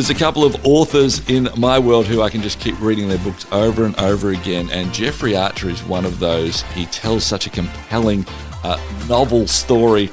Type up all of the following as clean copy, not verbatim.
There's a couple of authors in my world who I can just keep reading their books over and over again, and Jeffrey Archer is one of those. He tells such a compelling novel story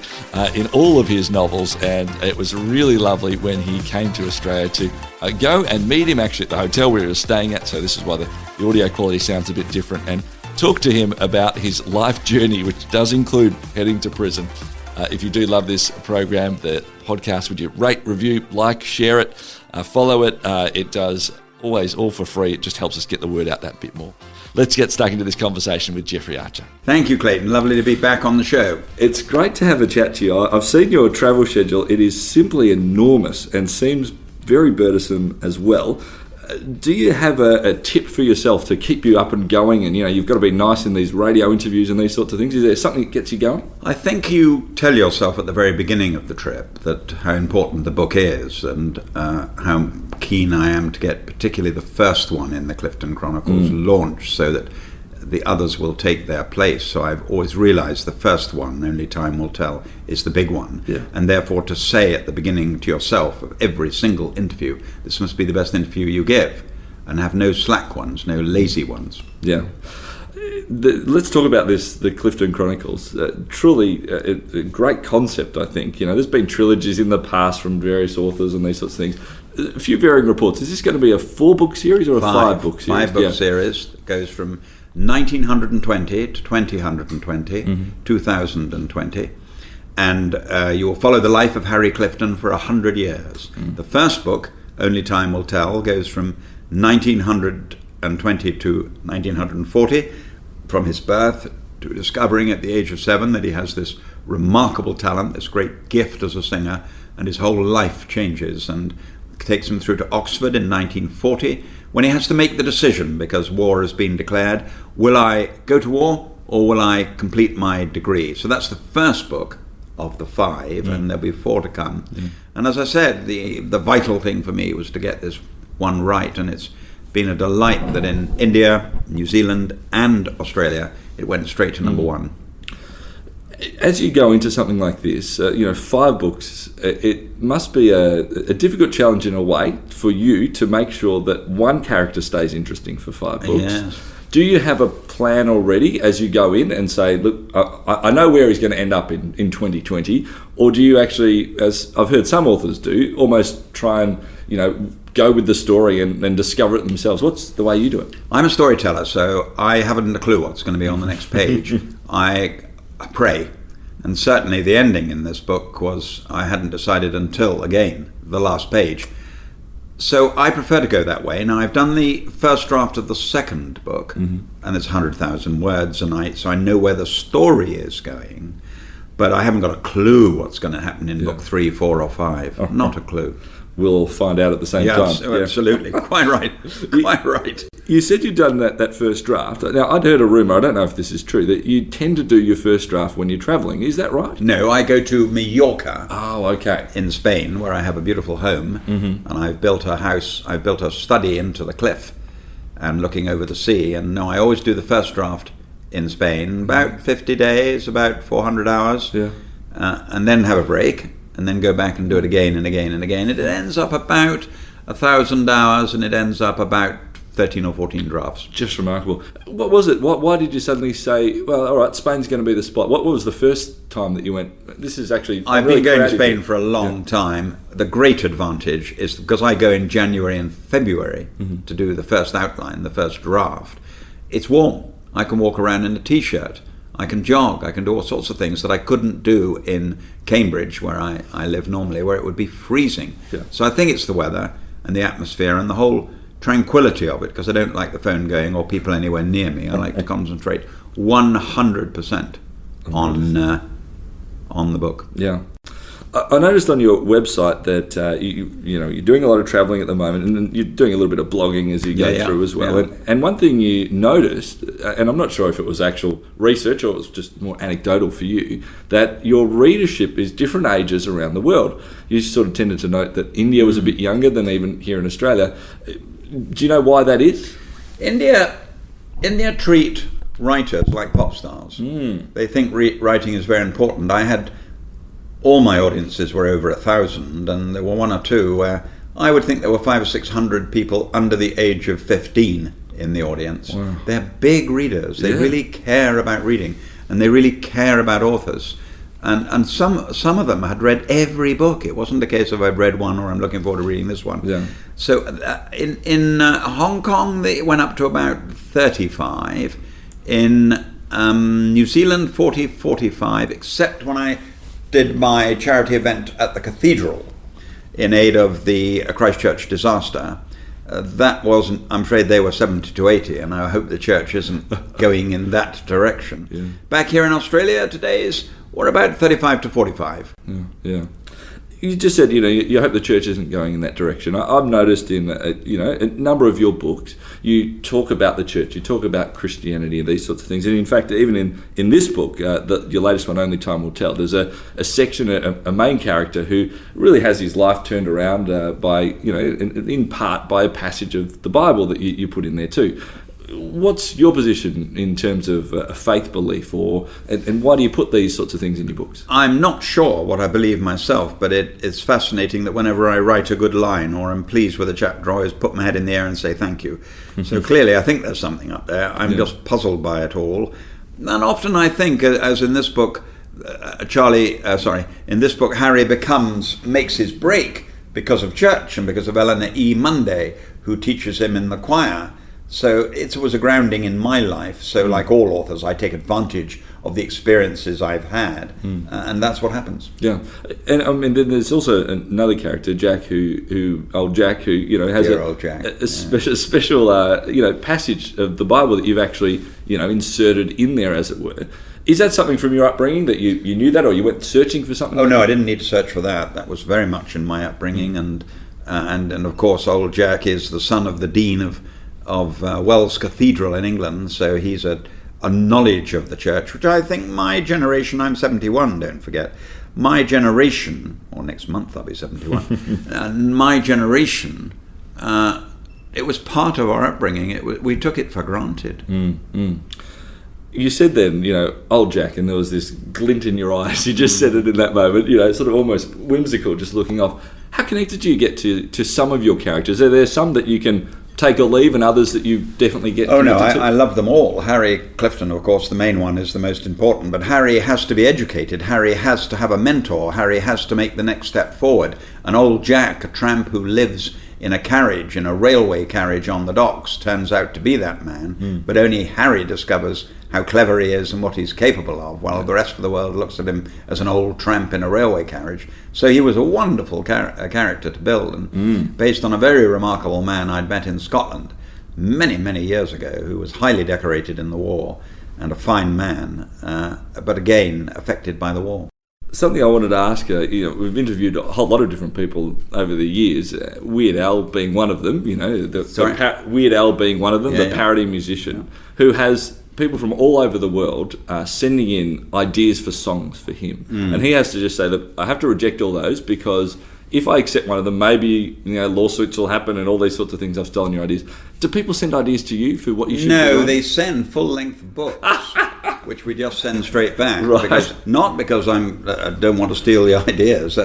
in all of his novels, and it was really lovely when he came to Australia to go and meet him actually at the hotel where he was staying at, so this is why the audio quality sounds a bit different, and talk to him about his life journey, which does include heading to prison. If you do love this program, the podcast, would you rate, review, like, share it, follow it? It does always all for free. It just helps us get the word out that bit more. Let's get stuck into this conversation with Jeffrey Archer. Thank you, Clayton. Lovely to be back on the show. It's great to have a chat to you. I've seen your travel schedule. It is simply enormous and seems very burdensome as well. Do you have a tip for yourself to keep you up and going? And, you've got to be nice in these radio interviews and these sorts of things. Is there something that gets you going? I think you tell yourself at the very beginning of the trip that how important the book is and how keen I am to get particularly the first one in the Clifton Chronicles launched so that the others will take their place. So I've always realised the first one, Only Time Will Tell, is the big one. Yeah. And therefore to say at the beginning to yourself of every single interview, this must be the best interview you give, and have no slack ones, no lazy ones. Yeah. Let's talk about the Clifton Chronicles. Truly a great concept, I think. There's been trilogies in the past from various authors and these sorts of things. A few varying reports. Is this going to be a 4-book series or a 5-book series? 5-book series that goes from 1920 to 2020, 2020, and you will follow the life of Harry Clifton for 100 years. The first book, Only Time Will Tell, goes from 1920 to 1940, from his birth to discovering at the age of 7 that he has this remarkable talent, this great gift as a singer, and his whole life changes and takes him through to Oxford in 1940, when he has to make the decision, because war has been declared, will I go to war or will I complete my degree? So that's the first book of the 5, and there'll be 4 to come. And as I said, the vital thing for me was to get this one right, and it's been a delight that in India, New Zealand and Australia, it went straight to number 1. As you go into something like this, 5 books, it must be a difficult challenge in a way for you to make sure that one character stays interesting for 5 books. Yes. Do you have a plan already as you go in and say, look, I know where he's going to end up in 2020, or do you actually, as I've heard some authors do, almost try and, go with the story and discover it themselves? What's the way you do it? I'm a storyteller, so I haven't a clue what's going to be on the next page. I pray. And certainly the ending in this book was, I hadn't decided until, again, the last page. So I prefer to go that way. Now, I've done the first draft of the second book, and it's 100,000 words, so I know where the story is going, but I haven't got a clue what's going to happen in book 3, 4, or 5. Not a clue. We'll find out at the same time. Absolutely. Quite right. Quite right. You said you'd done that first draft. Now, I'd heard a rumour, I don't know if this is true, that you tend to do your first draft when you're travelling. Is that right? No, I go to Mallorca. Oh, okay. In Spain, where I have a beautiful home, and I've built a house, I've built a study into the cliff and looking over the sea. And no, I always do the first draft in Spain, about 50 days, about 400 hours, and then have a break. And then go back and do it again and again and again. It ends up about 1,000 hours, and it ends up about 13 or 14 drafts. Just remarkable. What was it? Why did you suddenly say, well, all right, Spain's going to be the spot? What was the first time that you went, this is actually... I've been going to Spain for a long time. The great advantage is because I go in January and February to do the first outline, the first draft. It's warm. I can walk around in a T-shirt. I can jog, I can do all sorts of things that I couldn't do in Cambridge, where I live normally, where it would be freezing. Yeah. So I think it's the weather and the atmosphere and the whole tranquility of it, because I don't like the phone going or people anywhere near me. I like to concentrate 100% on the book. Yeah. I noticed on your website that you're doing a lot of travelling at the moment, and you're doing a little bit of blogging as you go through as well. Yeah. And one thing you noticed, and I'm not sure if it was actual research or it was just more anecdotal for you, that your readership is different ages around the world. You sort of tended to note that India was a bit younger than even here in Australia. Do you know why that is? India treat writers like pop stars. They think writing is very important. All my audiences were over 1,000, and there were 1 or 2 where I would think there were 500 or 600 people under the age of 15 in the audience. Wow. They're big readers. They Yeah. really care about reading, and they really care about authors. And some of them had read every book. It wasn't a case of I've read one or I'm looking forward to reading this one. Yeah. So in Hong Kong, they went up to about 35. In New Zealand, 40, 45, except when I did my charity event at the cathedral in aid of the Christchurch disaster. That wasn't, I'm afraid they were 70 to 80, and I hope the church isn't going in that direction. Yeah. Back here in Australia, today's, we're about 35 to 45. Yeah. You just said, you hope the church isn't going in that direction. I've noticed in, a number of your books, you talk about the church, you talk about Christianity and these sorts of things. And in fact, even in this book, your latest one, Only Time Will Tell, there's a section, a main character who really has his life turned around by, in part by a passage of the Bible that you put in there too. What's your position in terms of faith belief, and why do you put these sorts of things in your books? I'm not sure what I believe myself, but it's fascinating that whenever I write a good line or I'm pleased with a chapter, I always put my head in the air and say thank you. So clearly I think there's something up there. I'm just puzzled by it all. And often I think, as in this book, in this book, Harry makes his break because of church and because of Eleanor E. Munday, who teaches him in the choir. So it was a grounding in my life. So like all authors, I take advantage of the experiences I've had, and that's what happens. Yeah, and I mean, then there's also another character, Jack, old Jack, who has a special passage of the Bible that you've actually inserted in there, as it were. Is that something from your upbringing that you knew that, or you went searching for something? Oh no, I didn't need to search for that. That was very much in my upbringing, and of course, old Jack is the son of the Dean of Wells Cathedral in England, so he's a knowledge of the church, which I think my generation, I'm 71, don't forget, my generation, or next month I'll be 71, my generation, it was part of our upbringing. We took it for granted. You said then, old Jack, and there was this glint in your eyes. You just said it in that moment, sort of almost whimsical, just looking off. How connected do you get to some of your characters? Are there some that you can take or leave, and others that you definitely get? Oh no, I love them all. Harry Clifton, of course, the main one, is the most important, but Harry has to be educated. Harry has to have a mentor. Harry has to make the next step forward. And old Jack, a tramp who lives in a railway carriage on the docks, turns out to be that man, but only Harry discovers how clever he is and what he's capable of, while the rest of the world looks at him as an old tramp in a railway carriage. So he was a wonderful character to build, and based on a very remarkable man I'd met in Scotland many, many years ago, who was highly decorated in the war and a fine man, but again affected by the war. Something I wanted to ask you, we've interviewed a whole lot of different people over the years, Weird Al being one of them, Weird Al being one of them, the parody musician, who has people from all over the world sending in ideas for songs for him. And he has to just say that I have to reject all those, because if I accept one of them, maybe lawsuits will happen and all these sorts of things. I've stolen your ideas. Do people send ideas to you for what you should do? No, they send full-length books, which we just send straight back. Right. Not because I don't want to steal the ideas,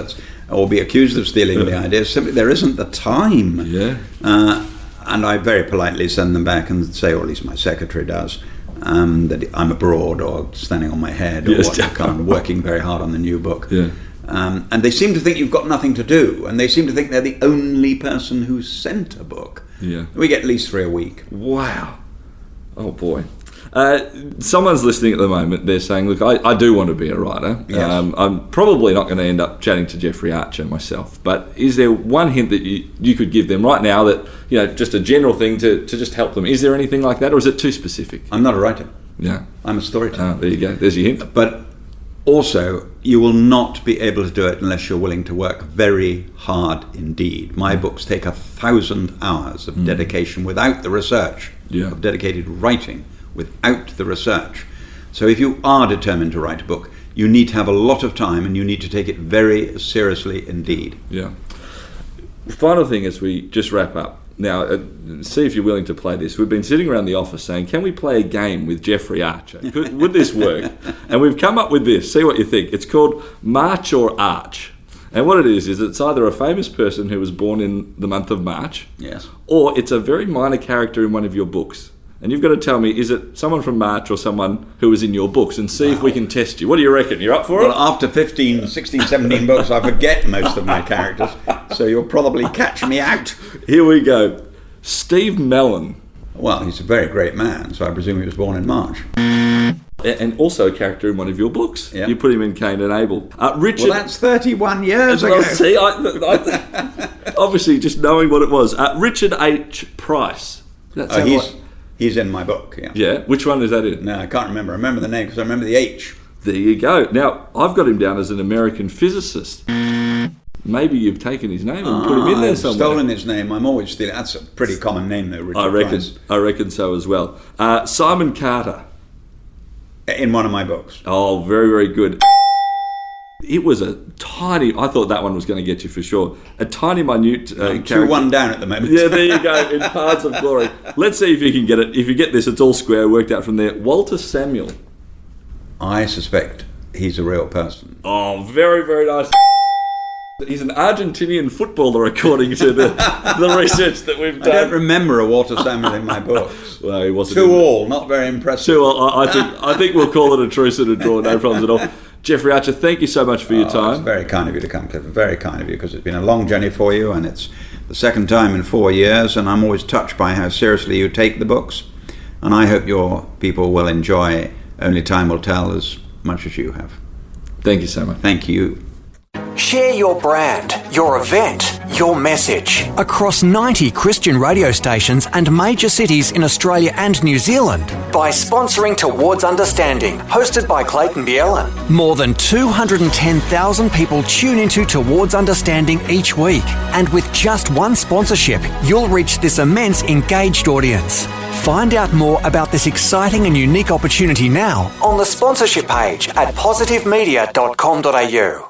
or be accused of stealing the ideas. Simply, there isn't the time. Yeah. And I very politely send them back and say, or at least my secretary does, that I'm abroad or standing on my head or I'm working very hard on the new book. Yeah. And they seem to think you've got nothing to do, and they seem to think they're the only person who's sent a book. Yeah. We get at least 3 a week. Wow. Oh boy. Someone's listening at the moment. They're saying, look, I do want to be a writer. Yes. I'm probably not going to end up chatting to Jeffrey Archer myself, but is there one hint that you could give them right now that, just a general thing to just help them? Is there anything like that, or is it too specific? I'm not a writer. Yeah. I'm a storyteller. There you go. There's your hint. But also, you will not be able to do it unless you're willing to work very hard indeed. My books take 1,000 hours of dedication without the research, of dedicated writing without the research. So if you are determined to write a book, you need to have a lot of time, and you need to take it very seriously indeed. Yeah. Final thing as we just wrap up. Now, see if you're willing to play this. We've been sitting around the office saying, can we play a game with Jeffrey Archer? Would this work? And we've come up with this. See what you think. It's called March or Arch. And what it is it's either a famous person who was born in the month of March, Yes. or it's a very minor character in one of your books. And you've got to tell me, is it someone from March or someone who was in your books, and see if we can test you. What do you reckon? You're up for Well, it? after 15, 16, 17 books, I forget most of my characters, so you'll probably catch me out. Here we go. Steve Mellon. Well, he's a very great man, so I presume he was born in March. And also a character in one of your books. Yeah. You put him in Cain and Abel. Richard. Well, that's 31 years Well, ago. see, obviously, just knowing what it was. Richard H. Price. That sound like- He's in my book, yeah. Yeah, which one is that in? No, I can't remember. I remember the name because I remember the H. There you go. Now, I've got him down as an American physicist. Maybe you've taken his name and put him in there I've somewhere. stolen his name. I'm always stealing. That's a pretty common name, though, Richard Price. I reckon so as well. Simon Carter. In one of my books. Oh, very, very good. It was a tiny... I thought that one was going to get you for sure. A tiny, minute character. 2-1 down at the moment. Yeah, there you go. In Paths of Glory. Let's see if you can get it. If you get this, it's all square, worked out from there. Walter Samuel. I suspect he's a real person. Oh, very, very nice. He's an Argentinian footballer, according to the research that we've done. I don't remember a Walter Samuel in my books. Well, he wasn't. 2-2, not very impressive. I think we'll call it a truce and a draw. No problems at all. Jeffrey Archer, thank you so much for your time. It's very kind of you to come, Clifford. Very kind of you, because it's been a long journey for you, and it's the second time in 4 years, and I'm always touched by how seriously you take the books, and I hope your people will enjoy Only Time Will Tell as much as you have. Thank you so much. Thank you. Share your brand, your event, your message across 90 Christian radio stations and major cities in Australia and New Zealand by sponsoring Towards Understanding, hosted by Clayton Bielen. More than 210,000 people tune into Towards Understanding each week, and with just one sponsorship, you'll reach this immense engaged audience. Find out more about this exciting and unique opportunity now on the sponsorship page at positivemedia.com.au.